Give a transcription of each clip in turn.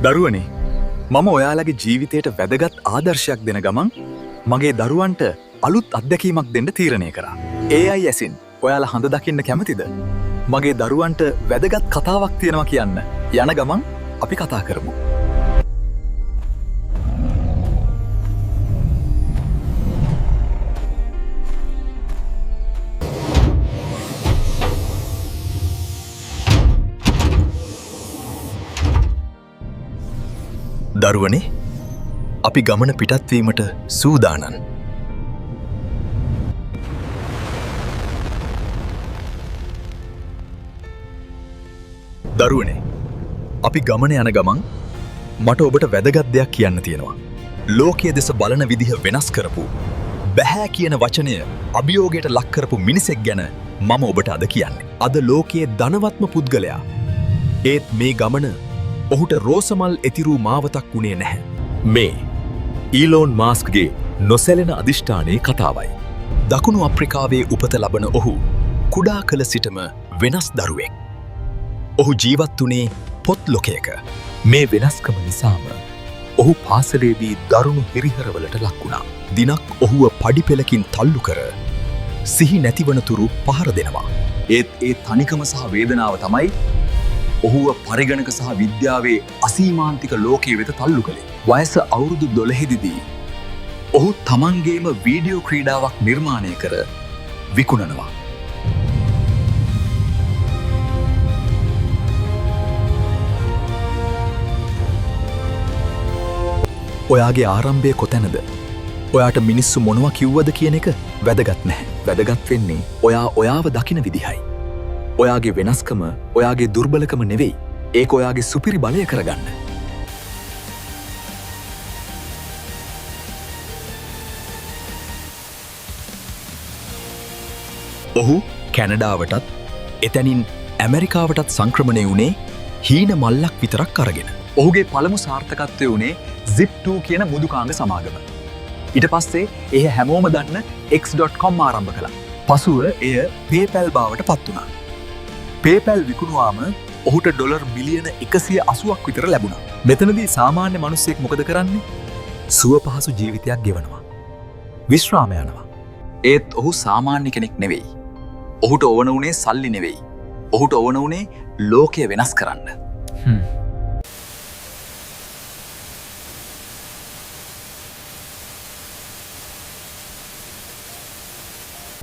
දරුවනේ මම ඔයාලගේ ජීවිතයට වැදගත් ආදර්ශයක් දෙන ගමන් මගේ දරුවන්ට අලුත් අත්දැකීමක් දෙන්න තීරණය කරා. AI ඇසින් ඔයාලා හඳ දකින්න කැමතිද? මගේ දරුවන්ට වැදගත් කතාවක් තියෙනවා කියන්න. යන ගමන් අපි කතා කරමු. දරුවනේ අපි ගමන පිටත්වීමට සූදානන්. දරුවනේ අපි ගමන යන ගමන් මට ඔබට වැදගත් දෙයක් කියන්න තියෙනවා. ලෝකයේ දෙස බලන විදිහ වෙනස් කරපු බැහැ කියන වචනය අභියෝගයට ලක් කරපු මිනිසෙක් ගැන මම ඔබට අද කියන්නේ. අද ලෝකයේ ධනවත්ම පුද්ගලයා. ඒත් මේ ගමන ඔහුට රෝසමල් එතිරූ මාවතක් වුණේ නැහැ. මේ ඊලෝන් මාස්ක්ගේ නොසැලෙන අධිෂ්ඨානයේ කතාවයි. දකුණු අප්‍රිකාවේ උපත ලබන ඔහු කුඩා කල සිටම වෙනස් දරුවෙක්. ඔහු ජීවත් වුණේ පොත් ලොකයක. මේ වෙනස්කම නිසාම ඔහු පාසලේදී දරුණු හිරිහරවලට ලක්වුණා. දිනක් ඔහුව පඩිපෙලකින් තල්ලු කර සිහි නැතිවනතුරු පහර දෙනවා. ඒත් ඒ තනිකම සහ වේදනාව තමයි ඔහුව පරිගණක සහ විද්‍යාවේ අසීමාන්තික ලෝකයේ වෙත තල්ලු කළේ. වයස අවුරුදු 12 ඔහු තමන්ගේම වීඩියෝ ක්‍රීඩාවක් නිර්මාණය කර විකුණනවා. ඔයාගේ ආරම්භය කොතැනද? ඔයාට මිනිස්සු මොනවා කිව්වද කියන එක වැදගත් නැහැ. වැදගත් වෙන්නේ ඔයා ඔයාව දකින විදිහයි. ඔයාගේ වෙනස්කම ඔයාගේ දුර්බලකම නෙවෙයි. ඒක ඔයාගේ සුපිරි බලය කරගන්න. ඔහු කැනඩාවටත් එතැනින් ඇමරිකාවටත් සංක්‍රමණය වුණේ හීන මල්ලක් විතරක් අරගෙන. ඔහුගේ පළමු සාර්ථකත්වය වුණේ Zip2 කියන මුදුකාංග සමාගම. ඊට පස්සේ එය හැමෝම දන්න X.com ආරම්භ කළා. පසුව එය PayPal බවට පත් වුණා. PayPal විකුණුවාම ඔහුට ඩොලර් මිලියන 180ක් විතර ලැබුණා. මෙතනදී සාමාන්‍ය මිනිස්සෙක් මොකද කරන්නේ? සුව පහසු ජීවිතයක් ගෙවනවා. විශ්‍රාම යනවා. ඒත් ඔහු සාමාන්‍ය කෙනෙක් නෙවෙයි. ඔහුට ඕන වුණේ සල්ලි නෙවෙයි. ඔහුට ඕන වුණේ ලෝකය වෙනස් කරන්න.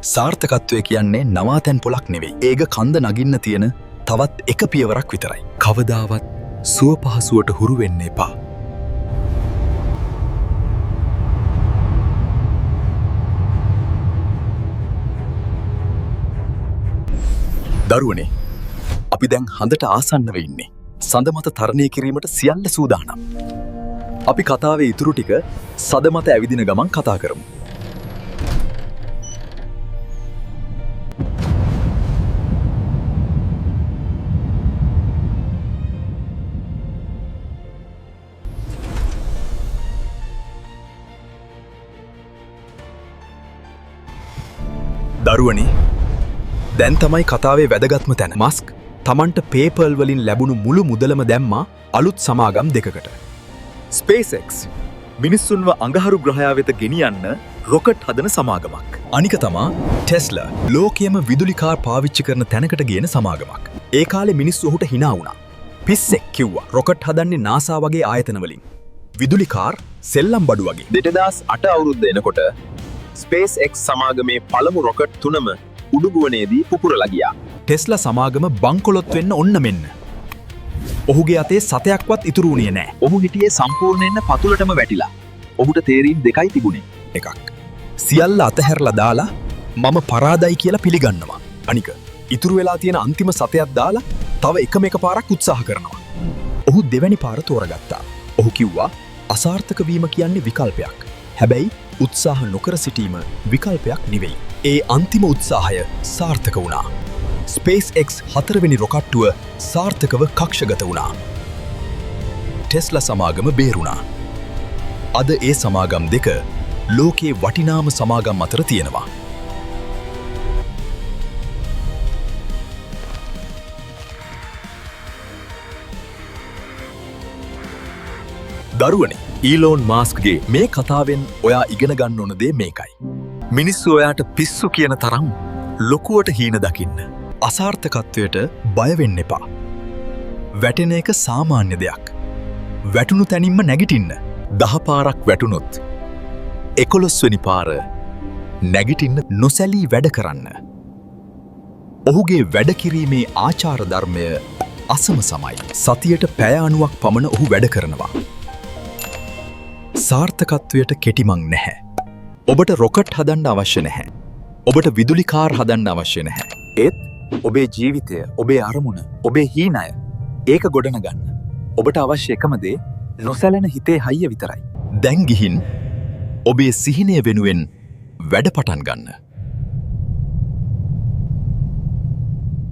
සාර්ථකත්වය කියන්නේ නවාතැන් පොලක් නෙවෙයි. ඒක කන්ද නගින්න තියෙන තවත් එක පියවරක් විතරයි. කවදාවත් සුව පහසුවට හුරු වෙන්න එපා. දරුවනේ අපි දැන් හඳට ආසන්නව ඉන්නේ. සඳ මත තරණය කිරීමට සියල්ල සූදානම්. අපි කතාවේ ඉතුරු ටික සද මත ඇවිදින ගමන් කතා කරමු. දරුවනේ දැන් තමයි කතාවේ වැදගත්ම තැන. මස්ක් තමන්ට PayPal වලින් ලැබුණු මුළු මුදලම දැම්මා අලුත් සමාගම් දෙකකට. SpaceX මිනිස්සුන්ව අඟහරු ග්‍රහයා වෙත ගෙනියන්න රොකට් හදන සමාගමක්. අනික තමා Tesla ලෝකයේම විදුලි කාර් පාවිච්චි කරන තැනකට ගේන සමාගමක්. ඒ කාලේ මිනිස්සු ඔහුට hina වුණා. පිස්සෙක් කිව්වා රොකට් හදන්නේ NASA වගේ ආයතන වලින්. විදුලි කාර් සෙල්ලම් බඩු වගේ. 2008 අවුරුද්ද එනකොට SpaceX සමාගමේ පළමු රොකට් 3ම උඩුගුවනේදී පුපුරලා ගියා. ටෙස්ලා සමාගම බංකොලොත් වෙන්න ඔන්න මෙන්න. ඔහුගේ අතේ සතයක්වත් ඉතුරු වුණේ නැහැ. ඔහු හිටියේ සම්පූර්ණයෙන්ම පතුලටම වැටිලා. ඔහුට තේරීම් දෙකයි තිබුණේ. එකක්. සියල්ල අතහැරලා දාලා මම පරාදයි කියලා පිළිගන්නවා. අනික ඉතුරු වෙලා තියෙන අන්තිම සතයක් දාලා තව එකම එක පාරක් උත්සාහ කරනවා. ඔහු දෙවැනි පාර තෝරගත්තා. ඔහු කිව්වා අසාර්ථක වීම කියන්නේ විකල්පයක්. හැබැයි උත්සාහ නොකර සිටීම විකල්පයක් නෙවෙයි. ඒ අන්තිම උත්සාහය සාර්ථක වුණා. SpaceX 4 වෙනි රොකට්ටුව සාර්ථකව කක්ෂගත වුණා. ටෙස්ලා සමාගම බේරුණා. අද ඒ සමාගම් දෙක ලෝකයේ වටිනාම සමාගම් අතර තියෙනවා. දරුවනේ ඊලෝන් මාස්ක්ගේ මේ කතාවෙන් ඔයා ඉගෙන ගන්න ඕන දේ මේකයි. මිනිස්සු ඔයාට පිස්සු කියන තරම් ලොකුවට හීන දකින්න. අසාර්ථකත්වයට බය වෙන්න එපා. වැටෙන එක සාමාන්‍ය දෙයක්. වැටුණු තැනින්ම නැගිටින්න. 10 පාරක් වැටුනොත් 11 වෙනි පාර නැගිටින්න නොසැලී වැඩ කරන්න. ඔහුගේ වැඩ කිරීමේ ආචාර ධර්මය අසම සමයි. සතියට පැය 90ක් පමණ ඔහු වැඩ කරනවා. සාර්ථකත්වයට කෙටිමං නැහැ. ඔබට රොකට් හදන්න අවශ්‍ය නැහැ. ඔබට විදුලි කාර් හදන්න අවශ්‍ය නැහැ. ඒත් ඔබේ ජීවිතය, ඔබේ අරමුණ, ඔබේ හීනය ඒක ගොඩනගන්න. ඔබට අවශ්‍ය එකම දේ නොසැලෙන හිතේ හයිය විතරයි. දැන් ගිහින් ඔබේ සිහිනය වෙනුවෙන් වැඩ පටන් ගන්න.